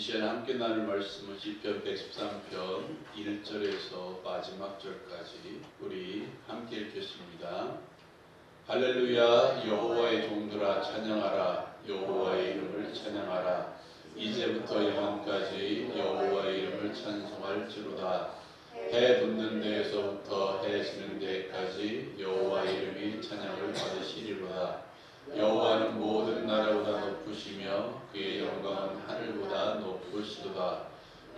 시간에 함께 나눌 말씀은 시편 113편 1절에서 마지막 절까지 우리 함께 읽겠습니다. 할렐루야. 여호와의 종들아 찬양하라. 여호와의 이름을 찬양하라. 이제부터 영원까지 여호와의 이름을 찬송할지로다. 해 돋는 데에서부터 해 지는 데까지 여호와의 이름이 찬양을 받으시리로다. 여호와는 모든 나라보다 높으시며 그의 영광은 하늘보다 높으시도다.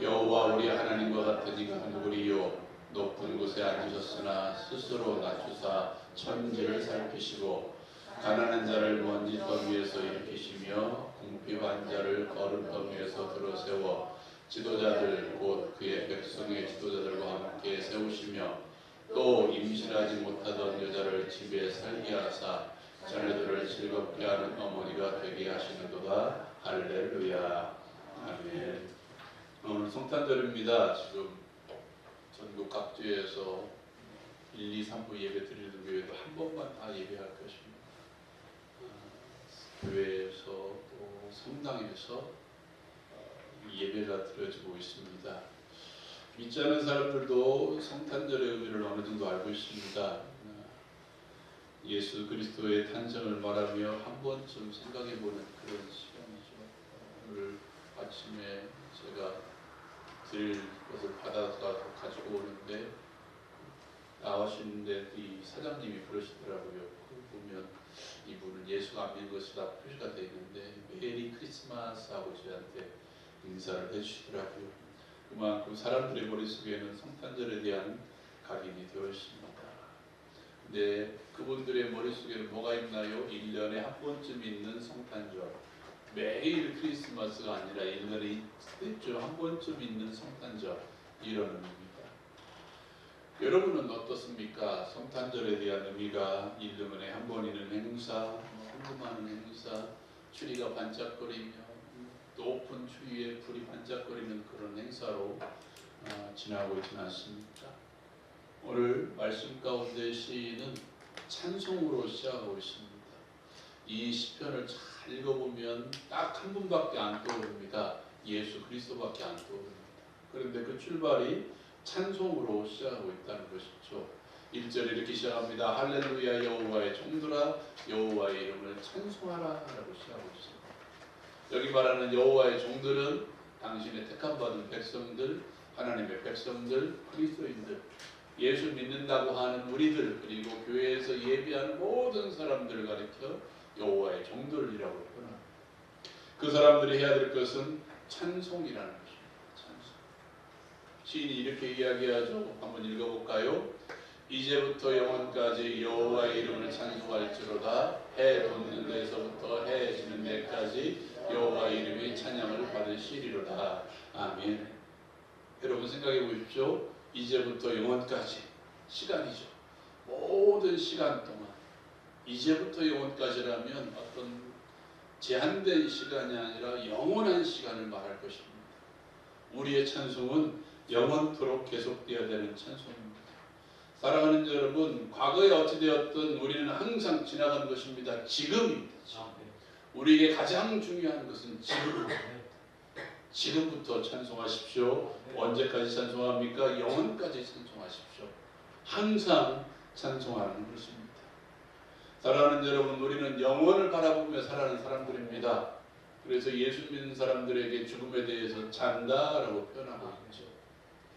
여호와 우리 하나님과 같은 이가 누구리요. 높은 곳에 앉으셨으나 스스로 낮추사 천지를 살피시고 가난한 자를 먼지 더미에서 일으키시며 궁핍한 자를 거른 더미에서 들어세워 지도자들 곧 그의 백성의 지도자들과 함께 세우시며 또 임신하지 못하던 여자를 집에 살게 하사 자녀들을 즐겁게 하는 어머니가 되게 하시는도다. 할렐루야. 아멘. 오늘 성탄절입니다. 지금 전국 각지에서 1, 2, 3부 예배 드리는 교회도 한 번만 다 예배할 것입니다. 교회에서 또 성당에서 예배가 드려지고 있습니다. 믿지 않은 사람들도 성탄절의 의미를 어느 정도 알고 있습니다. 예수 그리스도의 탄생을 말하며 한 번쯤 생각해보는 그런 시간이죠. 오늘 아침에 제가 드릴 것을 받아서 가지고 오는데 나오시는데 이 사장님이 그러시더라고요. 보면 이분은 예수가 안 믿는 것이다 표시가 되어 있는데 메리 크리스마스 하고 저한테 인사를 해주시더라고요. 그만큼 사람들의 머릿속에는 성탄절에 대한 각인이 되어 있습니다. 근데 그분들의 머릿속에는 뭐가 있나요? 1년에 한 번쯤 있는 성탄절. 매일 크리스마스가 아니라 1년에 이때쯤 한 번쯤 있는 성탄절. 이런 의미입니다. 여러분은 어떻습니까? 성탄절에 대한 의미가 1년에 한 번 있는 행사, 궁금한 행사, 추리가 반짝거리며 높은 추위에 불이 반짝거리는 그런 행사로 지나고 있지는 않습니까? 오늘 말씀 가운데 시인은 찬송으로 시작하고 있습니다. 이 시편을 잘 읽어보면 딱 한 분밖에 안 떠오릅니다. 예수 그리스도밖에 안 떠오릅니다. 그런데 그 출발이 찬송으로 시작하고 있다는 것이죠. 1절에 이렇게 시작합니다. 할렐루야 여호와의 종들아 여호와의 이름을 찬송하라 라고 시작하고 있습니다. 여기 말하는 여호와의 종들은 당신의 택함받은 백성들, 하나님의 백성들, 그리스도인들, 예수 믿는다고 하는 우리들, 그리고 교회에서 예배하는 모든 사람들을 가리켜 여호와의 종들이라고 표현합니다. 그 사람들이 해야 될 것은 찬송이라는 것입니다. 찬송. 시인이 이렇게 이야기하죠. 한번 읽어볼까요? 이제부터 영원까지 여호와의 이름을 찬송할지로다. 해 돋는 데서부터 해 지는 데까지 여호와의 이름이 찬양을 받으시리로다. 아멘. 여러분 생각해 보십시오. 이제부터 영원까지 시간이죠. 모든 시간 동안 이제부터 영원까지라면 어떤 제한된 시간이 아니라 영원한 시간을 말할 것입니다. 우리의 찬송은 영원토록 계속되어야 되는 찬송입니다. 사랑하는 여러분, 과거에 어찌되었든 우리는 항상 지나간 것입니다. 지금입니다. 우리에게 가장 중요한 것은 지금입니다. 지금부터 찬송하십시오. 언제까지 찬송합니까? 영원까지 찬송하십시오. 항상 찬송하는 것입니다. 사랑하는 여러분, 우리는 영원을 바라보며 살아가는 사람들입니다. 그래서 예수 믿는 사람들에게 죽음에 대해서 잔다라고 표현하고 있죠.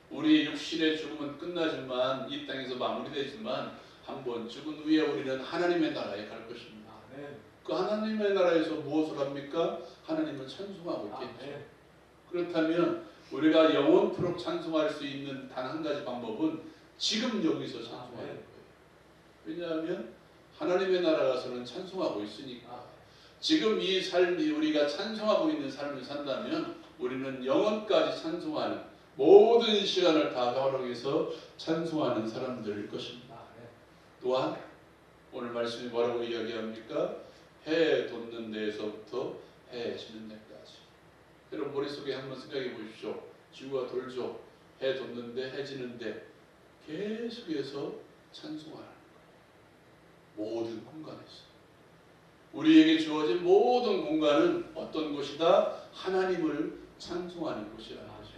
우리의 육신의 죽음은 끝나지만 이 땅에서 마무리되지만 한번 죽은 후에 우리는 하나님의 나라에 갈 것입니다. 그 하나님의 나라에서 무엇을 합니까? 하나님을 찬송하고 있겠죠. 그렇다면 우리가 영원토록 찬송할 수 있는 단 한 가지 방법은 지금 여기서 찬송하는 거예요. 왜냐하면 하나님의 나라 가서는 찬송하고 있으니까. 지금 이 삶이 우리가 찬송하고 있는 삶을 산다면 우리는 영원까지 찬송하는, 모든 시간을 다 활용해서 찬송하는 사람들일 것입니다. 또한 오늘 말씀이 뭐라고 이야기합니까? 해 돋는 데에서부터 해 지는 데까지. 여러분 머릿속에 한번 생각해 보십시오. 지구가 돌죠. 해 돋는데 해 지는데 계속해서 찬송하는 거예요. 모든 공간에서. 우리에게 주어진 모든 공간은 어떤 곳이다? 하나님을 찬송하는 곳이라는 거죠.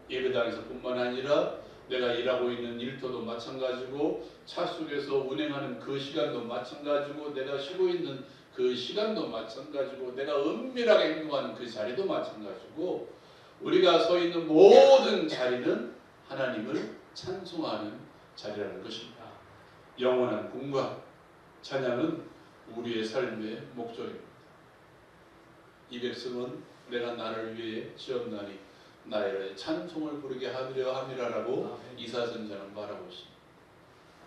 예배당에서뿐만 아니라 내가 일하고 있는 일터도 마찬가지고 차 속에서 운행하는 그 시간도 마찬가지고 내가 쉬고 있는 그 시간도 마찬가지고 내가 은밀하게 행동하는 그 자리도 마찬가지고 우리가 서 있는 모든 자리는 하나님을 찬송하는 자리라는 것입니다. 영원한 공간, 찬양은 우리의 삶의 목적입니다. 이 백성은 내가 나를 위해 지었나니 나의 찬송을 부르게 하려 함이라라고 이사야서는 말하고 있습니다.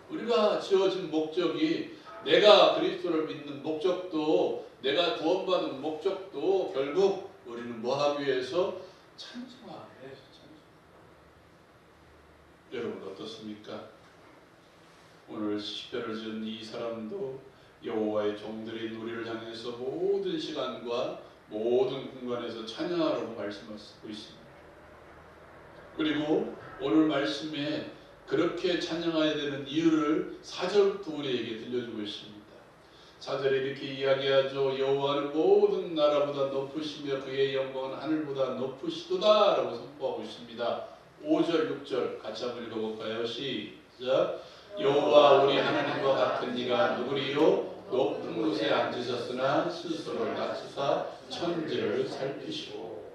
우리가 지어진 목적이 내가 그리스도를 믿는 목적도 내가 구원받은 목적도 결국 우리는 뭐 하기 위해서 찬송하기 위해서 여러분 어떻습니까? 오늘 시편을 지은 이 사람도 여호와의 종들인 우리를 향해서 모든 시간과 모든 공간에서 찬양하라고 말씀을 쓰고 있습니다. 그리고 오늘 말씀에 그렇게 찬양해야 되는 이유를 4절부터 우리에게 들려주고 있습니다. 4절에 이렇게 이야기하죠. 여호와는 모든 나라보다 높으시며 그의 영광은 하늘보다 높으시도다 라고 선포하고 있습니다. 5절 6절 같이 한번 읽어볼까요? 시작. 여호와 우리 하나님과 같은 이가 누구리요? 높은 곳에 앉으셨으나 스스로를 낮추사 천지를 살피시고.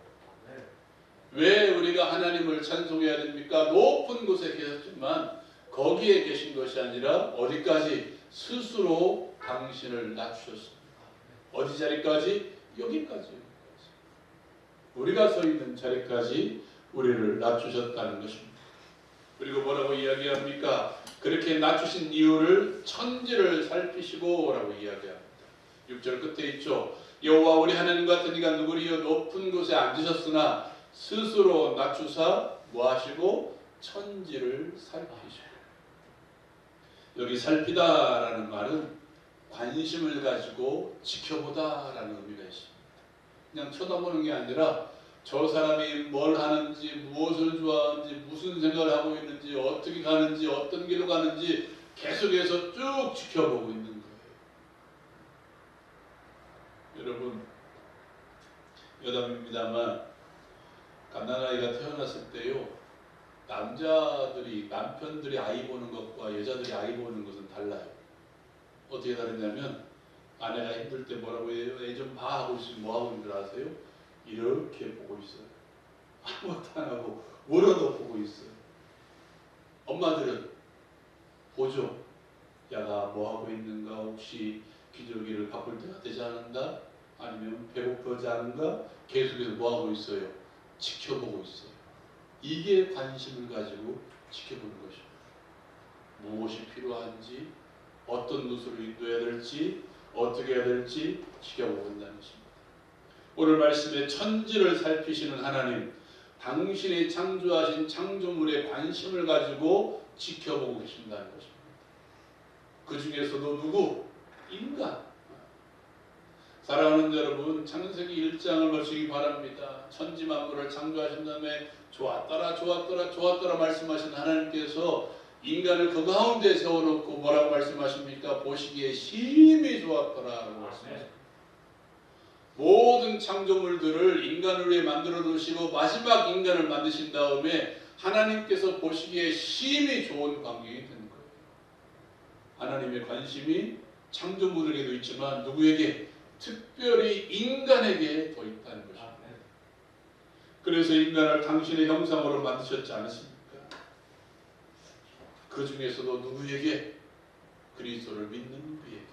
왜 우리가 하나님을 찬송해야 됩니까? 높은 곳에 계셨지만 거기에 계신 것이 아니라 어디까지? 스스로 당신을 낮추셨습니다. 어디 자리까지? 여기까지. 우리가 서 있는 자리까지 우리를 낮추셨다는 것입니다. 그리고 뭐라고 이야기합니까? 그렇게 낮추신 이유를 천지를 살피시고 라고 이야기합니다. 6절 끝에 있죠. 여호와 우리 하나님 같은 이가 누구리요? 높은 곳에 앉으셨으나 스스로 낮추사 뭐하시고? 천지를 살피시고. 여기 살피다라는 말은 관심을 가지고 지켜보다라는 의미가 있습니다. 그냥 쳐다보는 게 아니라 저 사람이 뭘 하는지, 무엇을 좋아하는지, 무슨 생각을 하고 있는지, 어떻게 가는지, 어떤 길로 가는지 계속해서 쭉 지켜보고 있는 거예요. 여러분, 여담입니다만 갓난아이가 태어났을 때요, 남편들이 아이 보는 것과 여자들이 아이 보는 것은 달라요. 어떻게 다르냐면 아내가 힘들 때 뭐라고 해요? 애 좀 봐 하고 있으면 뭐 하고 있는 줄 아세요? 이렇게 보고 있어요. 아무것도 안 하고 뭐라도 보고 있어요. 엄마들은 보죠. 야가 뭐 하고 있는가? 혹시 기저귀를 바꿀 때가 되지 않은가? 아니면 배고프지 않은가? 계속해서 뭐 하고 있어요? 지켜보고 있어요. 이게 관심을 가지고 지켜보는 것입니다. 무엇이 필요한지, 어떤 누수를 인도해야 될지, 어떻게 해야 될지 지켜보고 있다는 것입니다. 오늘 말씀에 천지를 살피시는 하나님, 당신이 창조하신 창조물에 관심을 가지고 지켜보고 계신다는 것입니다. 그 중에서도 누구? 인간. 사랑하는 여러분, 창세기 1장을 보시기 바랍니다. 천지 만물을 창조하신 다음에 좋았더라 말씀하신 하나님께서 인간을 그 가운데 세워놓고 뭐라고 말씀하십니까? 보시기에 심히 좋았더라라고 말씀하십니다. 모든 창조물들을 인간을 위해 만들어 놓으시고 마지막 인간을 만드신 다음에 하나님께서 보시기에 심히 좋은 광경이 되는 거예요. 하나님의 관심이 창조물에게도 있지만 누구에게? 특별히 인간에게 더 있다는 것입니다. 그래서 인간을 당신의 형상으로 만드셨지 않습니까? 그 중에서도 누구에게? 그리스도를 믿는 우리에게.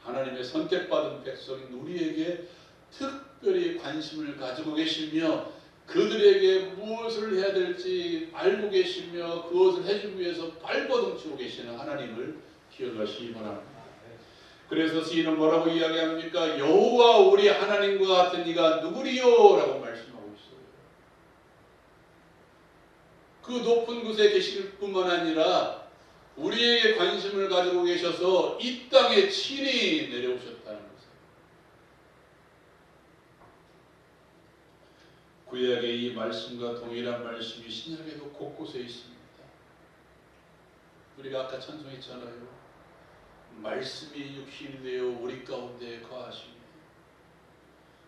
하나님의 선택받은 백성인 우리에게 특별히 관심을 가지고 계시며 그들에게 무엇을 해야 될지 알고 계시며 그것을 해주기 위해서 발버둥치고 계시는 하나님을 기억하시기 바랍니다. 그래서 시인은 뭐라고 이야기합니까? 여호와 우리 하나님과 같은 이가 누구리요? 라고 말씀하고 있어요. 그 높은 곳에 계실 뿐만 아니라 우리에게 관심을 가지고 계셔서 이 땅에 친히 내려오셨다는 것이에요. 구약의 이 말씀과 동일한 말씀이 신약에도 곳곳에 있습니다. 우리가 아까 찬송했잖아요. 말씀이 육신이 되어 우리 가운데 거하시니.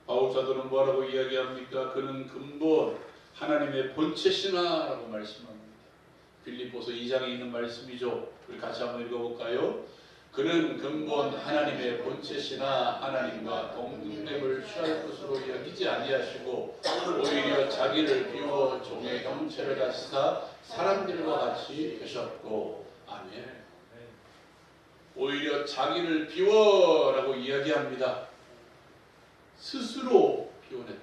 바울이 바울 사도는 뭐라고 이야기합니까? 그는 근본 하나님의 본체시나라고 말씀합니다. 빌립보서 2장에 있는 말씀이죠. 우리 같이 한번 읽어볼까요? 그는 근본 하나님의 본체시나 하나님과 동등됨을 취할 것으로 여기지 아니하시고 오히려 자기를 비워 종의 형체를 가지사 사람들과 같이 되셨고. 아멘. 오히려 자기를 비워라고 이야기합니다. 스스로 비워냈다.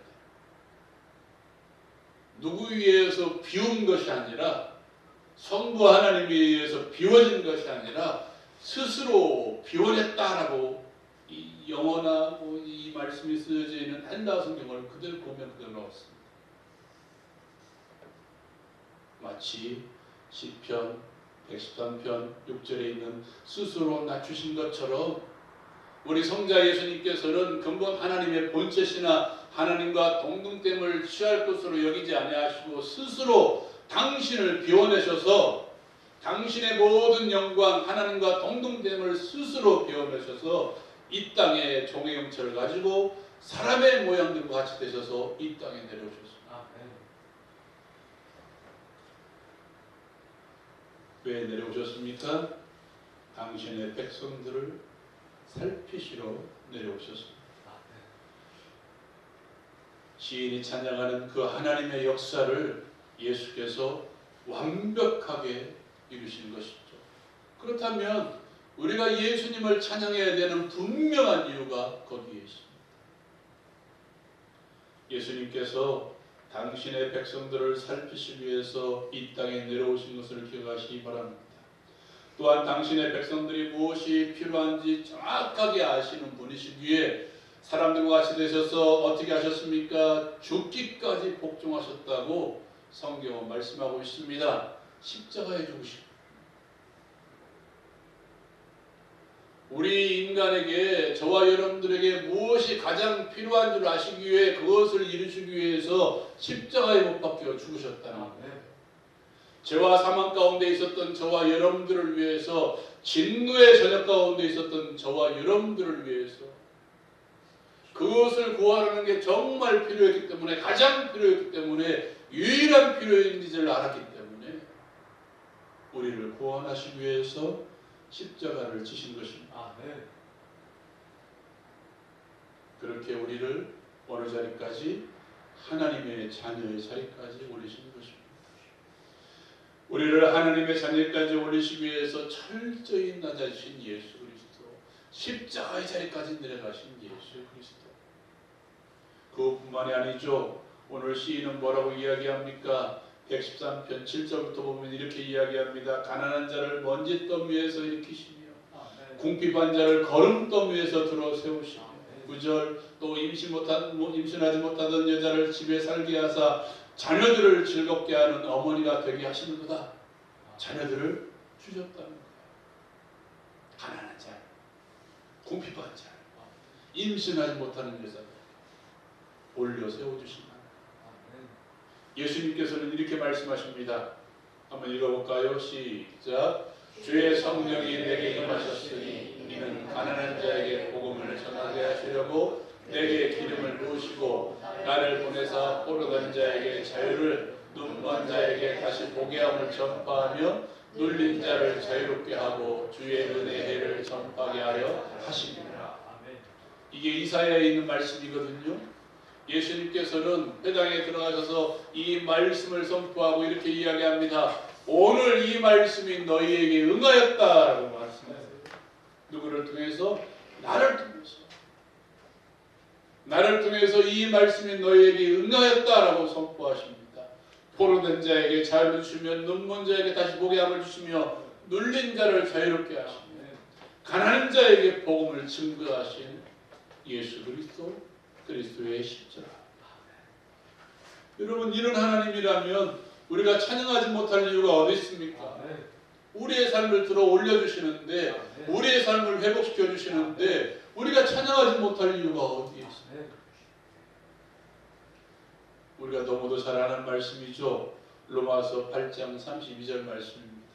누구 위해서 비운 것이 아니라, 성부 하나님에 의해서 비워진 것이 아니라 스스로 비워냈다라고 이 영어나 이 말씀이 쓰여져 있는 헬라 성경을 그대로 보면 그대로 나왔습니다. 마치 시편 113편 6절에 있는 스스로 낮추신 것처럼 우리 성자 예수님께서는 근본 하나님의 본체시나 하나님과 동등됨을 취할 것으로 여기지 아니하시고 스스로 당신을 비워내셔서 당신의 모든 영광 하나님과 동등됨을 스스로 비워내셔서 이 땅에 종의 형체를 가지고 사람의 모양들과 같이 되셔서 이 땅에 내려오셨습니다. 왜 내려오셨습니까? 당신의 백성들을 살피시러 내려오셨습니다. 시인이 찬양하는 그 하나님의 역사를 예수께서 완벽하게 이루신 것이죠. 그렇다면 우리가 예수님을 찬양해야 되는 분명한 이유가 거기에 있습니다. 예수님께서 당신의 백성들을 살피시기 위해서 이 땅에 내려오신 것을 기억하시기 바랍니다. 또한 당신의 백성들이 무엇이 필요한지 정확하게 아시는 분이시기에 사람들과 같이 되셔서 어떻게 하셨습니까? 죽기까지 복종하셨다고 성경은 말씀하고 있습니다. 십자가에 죽으시고 우리 인간에게, 저와 여러분들에게 무엇이 가장 필요한 줄 아시기 위해 그것을 이루시기 위해서 십자가에 못 박혀 죽으셨다는 거예요. 죄와 사망 가운데 있었던 저와 여러분들을 위해서, 진노의 저녁 가운데 있었던 저와 여러분들을 위해서 그것을 구하려는 게 정말 필요했기 때문에, 가장 필요했기 때문에, 유일한 필요인지를 알았기 때문에 우리를 구원하시기 위해서 십자가를 지신 것입니다. 그렇게 우리를 어느 자리까지? 하나님의 자녀의 자리까지 올리신 것입니다. 우리를 하나님의 자녀까지 올리시기 위해서 철저히 낮아지신 예수 그리스도, 십자가의 자리까지 내려가신 예수 그리스도. 그뿐만이 아니죠. 오늘 시인은 뭐라고 이야기합니까? 113편 7절부터 보면 이렇게 이야기합니다. 가난한 자를 먼지더미 위에서 일으키시며 궁핍한 자를 거름더미 위에서 들어 세우시며 9절 또 임신하지 못하던 여자를 집에 살게 하사 자녀들을 즐겁게 하는 어머니가 되게 하시는 거다. 자녀들을 주셨다는 거예요. 가난한 자, 궁핍한 자, 임신하지 못하는 여자를 올려 세워주신다. 예수님께서는 이렇게 말씀하십니다. 한번 읽어볼까요? 시작. 주의 성령이 내게 임하셨으니 이는 가난한 자에게 복음을 전하게 하시려고 내게 기름을 부으시고 나를 보내사 포로된 자에게 자유를, 눈먼 자에게 다시 보게 함을 전파하며 눌린 자를 자유롭게 하고 주의 은혜를 전파하게 하려 하십니다. 이게 이사야에 있는 말씀이거든요. 예수님께서는 회당에 들어가셔서 이 말씀을 선포하고 이렇게 이야기합니다. 오늘 이 말씀이 너희에게 응하였다라고 말씀하세요. 누구를 통해서? 나를 통해서. 나를 통해서 이 말씀이 너희에게 응하였다라고 선포하십니다. 포로된 자에게 자유를 주시며 눈먼 자에게 다시 보게 함을 주시며 눌린 자를 자유롭게 하시며 가난한 자에게 복음을 증거하신 예수 그리스도의 십자가. 여러분, 이런 하나님이라면 우리가 찬양하지 못할 이유가 어디 있습니까? 우리의 삶을 들어 올려주시는데, 우리의 삶을 회복시켜 주시는데 우리가 찬양하지 못할 이유가 어디에 있습니까? 우리가 너무도 잘 아는 말씀이죠. 로마서 8장 32절 말씀입니다.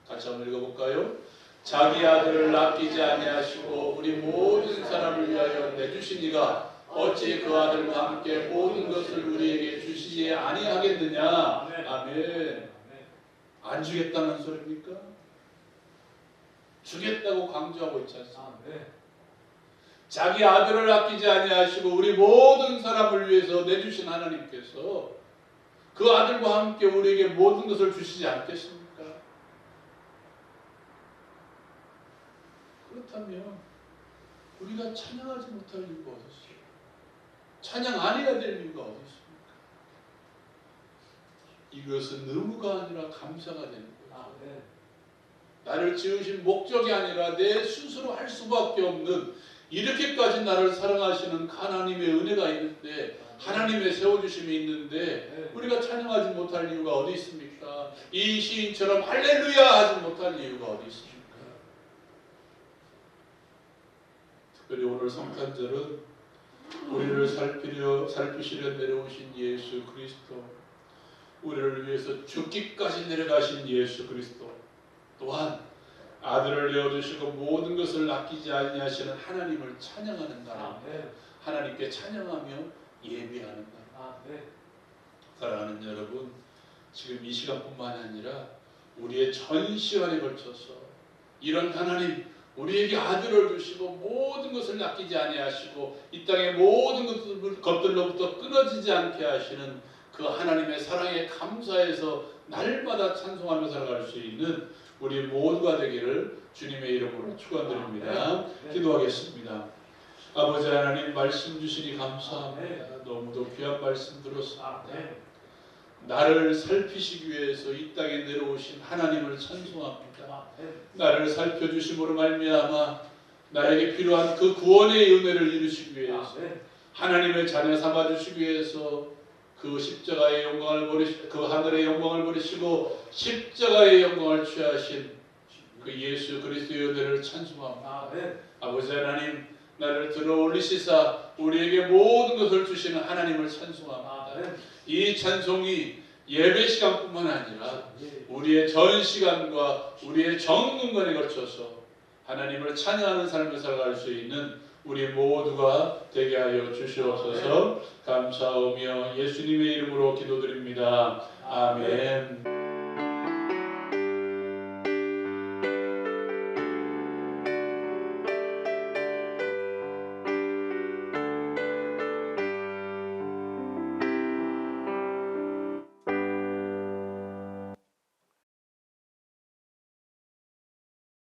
같이 한번 읽어볼까요? 자기 아들을 아끼지 아니하시고 우리 모든 사람을 위하여 내주신 이가 어찌 그 아들과 함께 모든 것을 우리에게 주시지 아니하겠느냐. 아멘. 안 주겠다는 소리입니까? 주겠다고 강조하고 있지 않습니까? 자기 아들을 아끼지 아니하시고 우리 모든 사람을 위해서 내주신 하나님께서 그 아들과 함께 우리에게 모든 것을 주시지 않겠습니까? 그렇다면 우리가 찬양하지 못할 이유가 어디 있어요? 찬양 안 해야 될 이유가 어디 있습니까? 이것은 의무가 아니라 감사가 되는 거예요. 나를 지으신 목적이 아니라 내 스스로 할 수밖에 없는, 이렇게까지 나를 사랑하시는 하나님의 은혜가 있는데, 하나님의 세워주심이 있는데 우리가 찬양하지 못할 이유가 어디 있습니까? 이 시인처럼 할렐루야 하지 못할 이유가 어디 있습니까? 특별히 오늘 성탄절은 우리를 살피시려 내려오신 예수 그리스도, 우리를 위해서 죽기까지 내려가신 예수 그리스도, 또한 아들을 내어주시고 모든 것을 아끼지 아니하시는 하나님을 찬양하는 날, 하나님께 찬양하며 예배하는 날. 사랑하는 여러분, 지금 이 시간뿐만 아니라 우리의 전 시간에 걸쳐서 이런 하나님, 우리에게 아들을 주시고 모든 것을 아끼지 아니하시고 이 땅의 모든 것들로부터 끊어지지 않게 하시는 그 하나님의 사랑에 감사해서 날마다 찬송하며 살아갈 수 있는 우리 모두가 되기를 주님의 이름으로 축원드립니다. 기도하겠습니다. 아버지 하나님, 말씀 주시니 감사합니다. 너무도 귀한 말씀 들었습니다. 나를 살피시기 위해서 이 땅에 내려오신 하나님을 찬송합니다. 나를 살펴주심으로 말미암아 나에게 필요한 그 구원의 은혜를 이루시기 위해서, 하나님의 자녀 삼아주시기 위해서 그 십자가의 영광을 버리시고, 그 하늘의 영광을 버리시고 십자가의 영광을 취하신 그 예수 그리스도의 은혜를 찬송합니다. 아버지 하나님, 나를 들어 올리시사 우리에게 모든 것을 주시는 하나님을 찬송합니다. 이 찬송이 예배 시간뿐만 아니라 우리의 전 시간과 우리의 전 공간에 걸쳐서 하나님을 찬양하는 삶을 살아갈 수 있는 우리 모두가 되게 하여 주시옵소서. 감사하며 예수님의 이름으로 기도드립니다. 아멘.